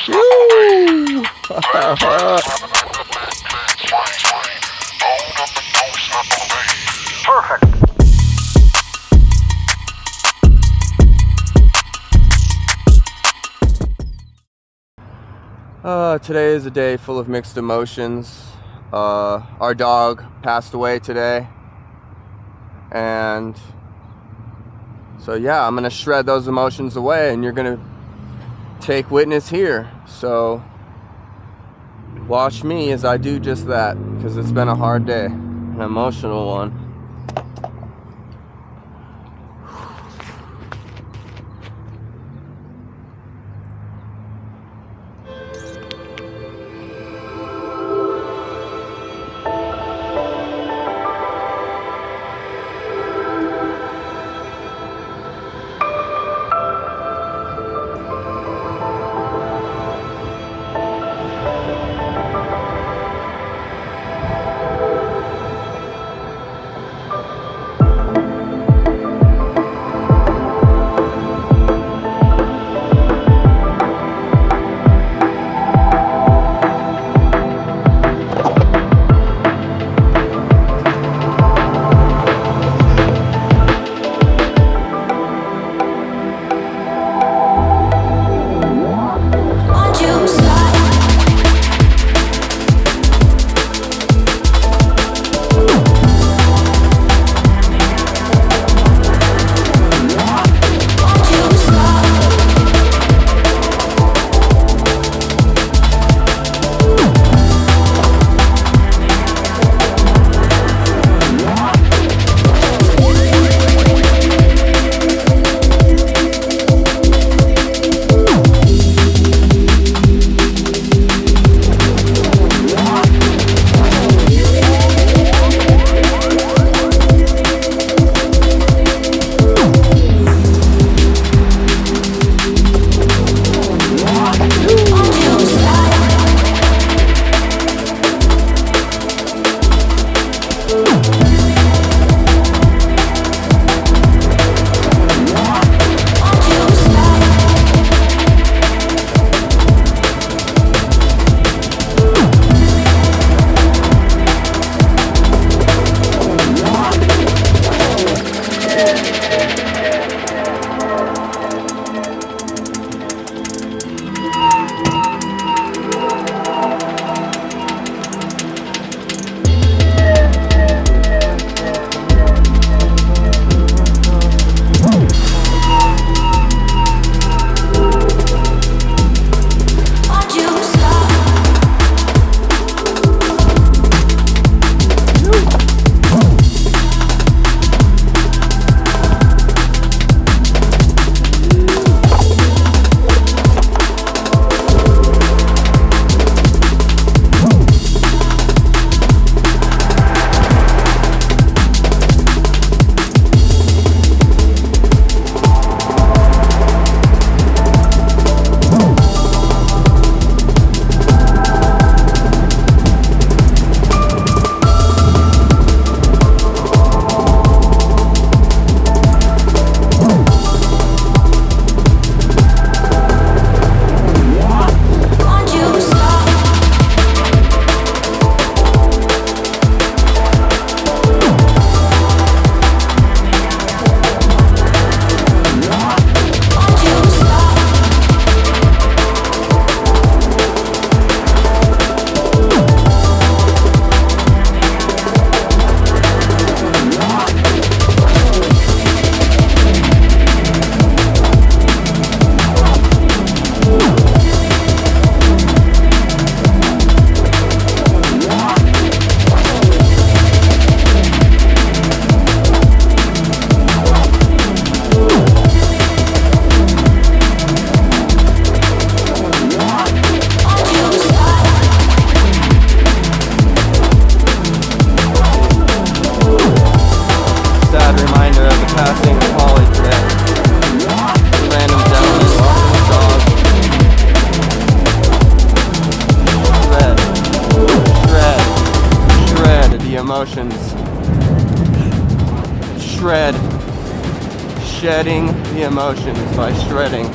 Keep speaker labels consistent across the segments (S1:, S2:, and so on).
S1: Woo!
S2: Perfect.
S1: Today is a day full of mixed emotions. Our dog passed away today, and so yeah, I'm gonna shred those emotions away, and you're gonna take witness here. So watch me as I do just that, because it's been a hard day, an emotional one. emotions. Shedding the emotions by shredding.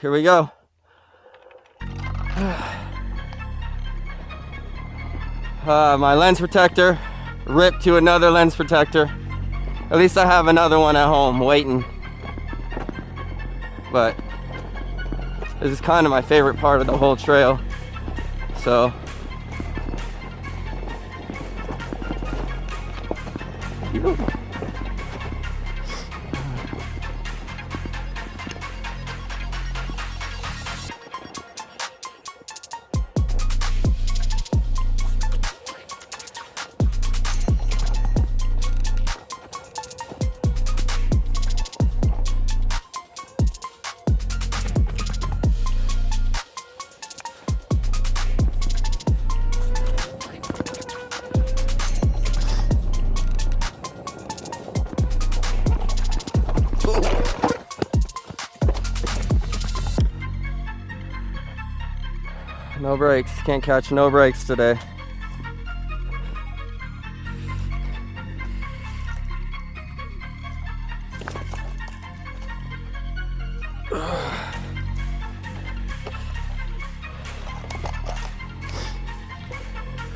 S1: Here we go. My lens protector ripped to another lens protector. At least I have another one at home waiting. But this is kind of my favorite part of the whole trail. So no brakes, can't catch no brakes today.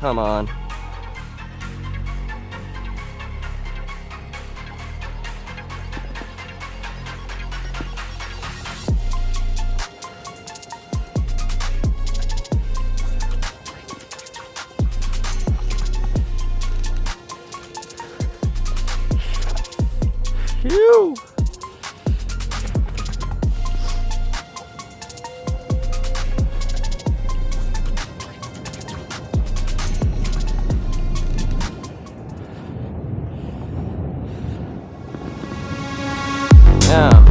S1: Come on. Phew. Yeah.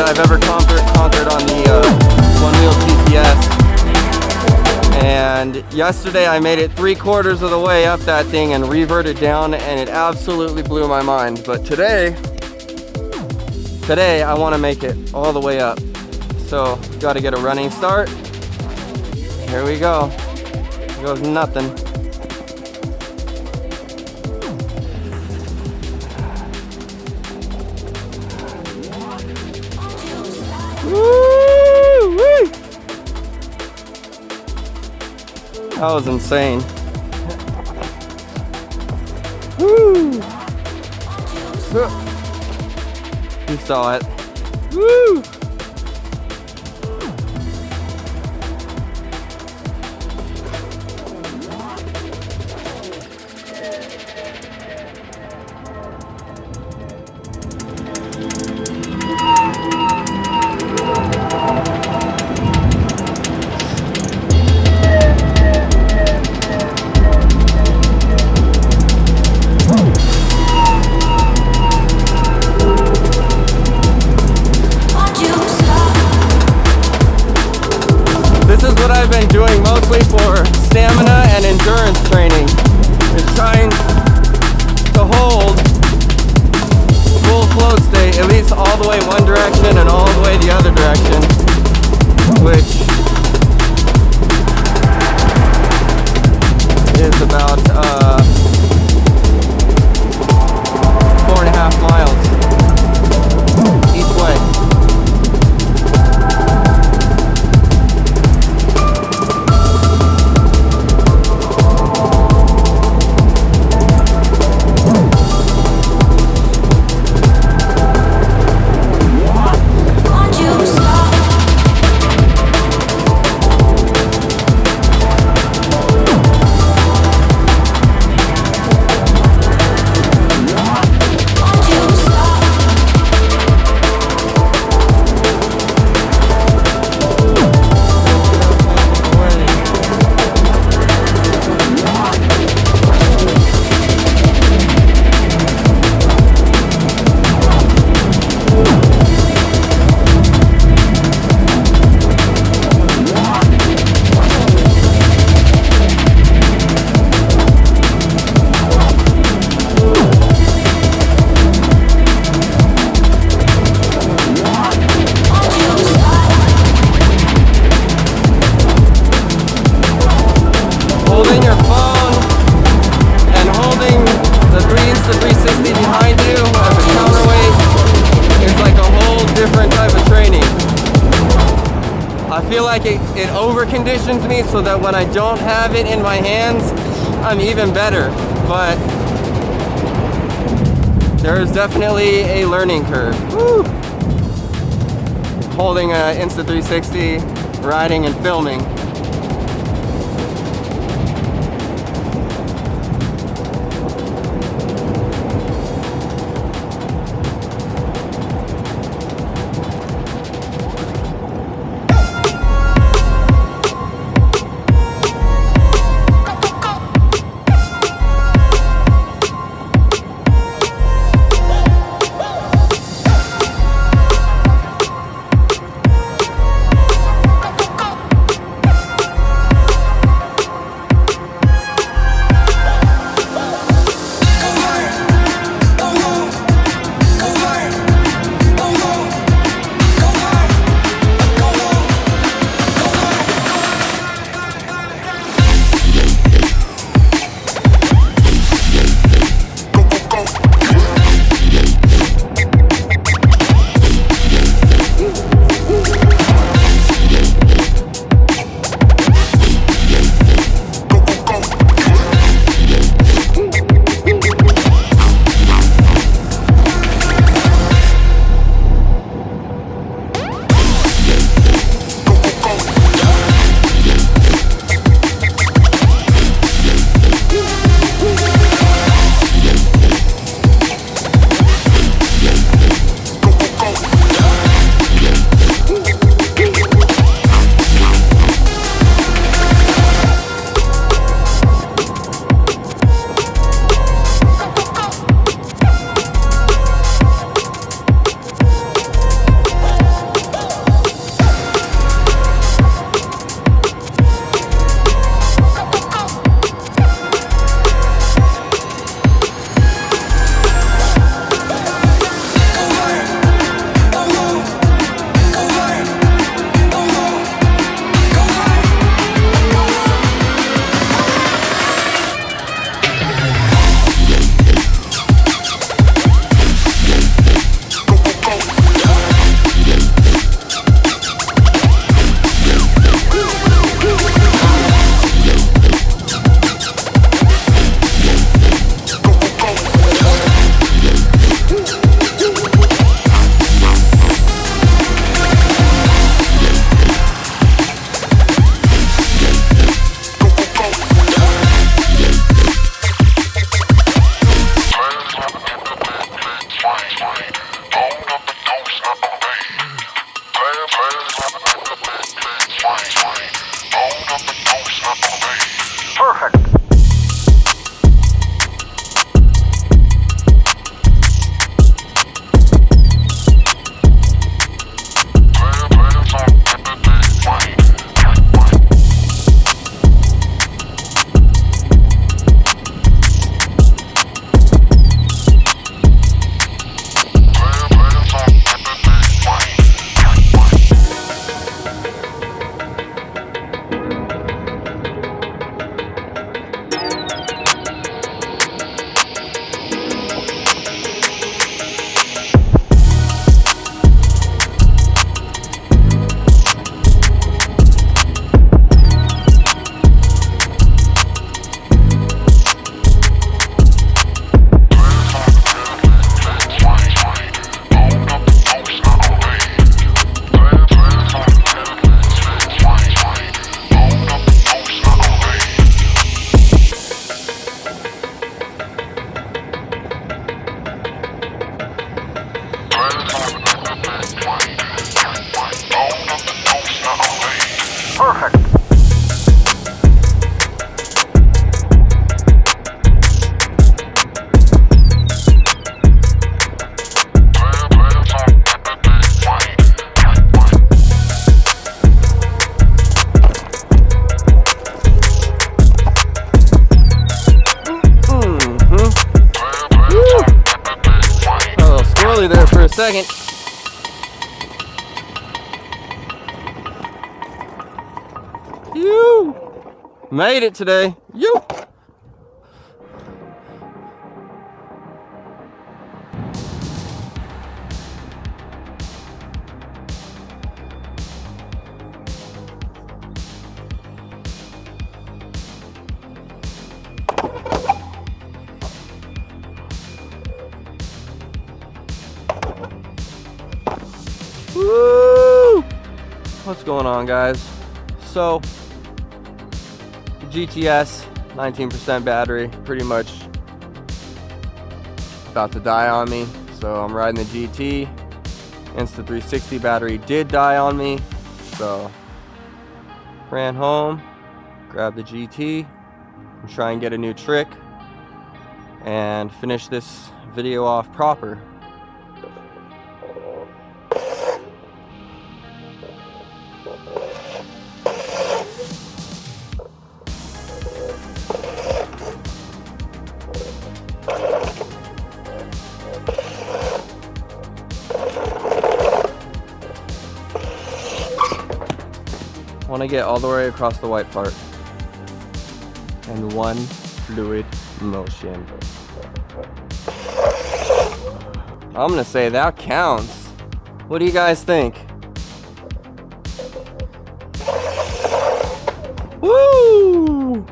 S1: I've ever conquered on the Onewheel TPS. And yesterday I made it 3/4 of the way up that thing and reverted down, and it absolutely blew my mind. But today I want to make it all the way up. So got to get a running start. Here we go. Here goes nothing. Woo-wee! That was insane. Woo! You saw it. Woo! I've been doing mostly for stamina and endurance training is trying to hold full flow state, at least all the way one direction and all the way the other direction, which is about 4.5 miles each way. Holding your phone and holding the Insta 360 behind you as a counterweight is like a whole different type of training. I feel like it over conditions me so that when I don't have it in my hands, I'm even better. But there's definitely a learning curve. Woo! Holding an Insta 360, riding and filming. there for a second. You made it today. You. Woo! What's going on, guys? So, the GTS, 19% battery, pretty much about to die on me. So I'm riding the GT. Insta 360 battery did die on me. So, ran home, grabbed the GT, and try and get a new trick and finish this video off proper. I want to get all the way across the white part and one fluid motion. I'm gonna say that counts. What do you guys think? Woo!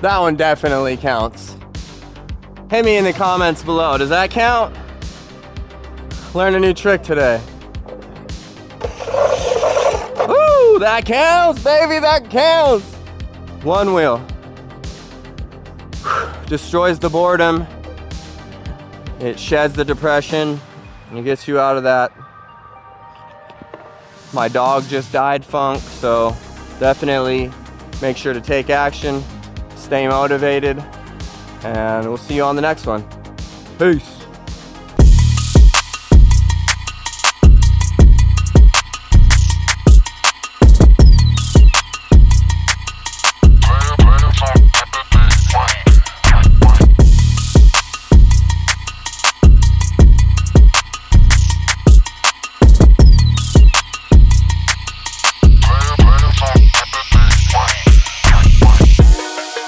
S1: That one definitely counts. Hit me in the comments below. Does that count? Learn a new trick today. Woo! That counts, baby, that counts! Onewheel. Destroys the boredom. It sheds the depression. And it gets you out of that my dog just died funk. So definitely make sure to take action, stay motivated, and we'll see you on the next one. Peace.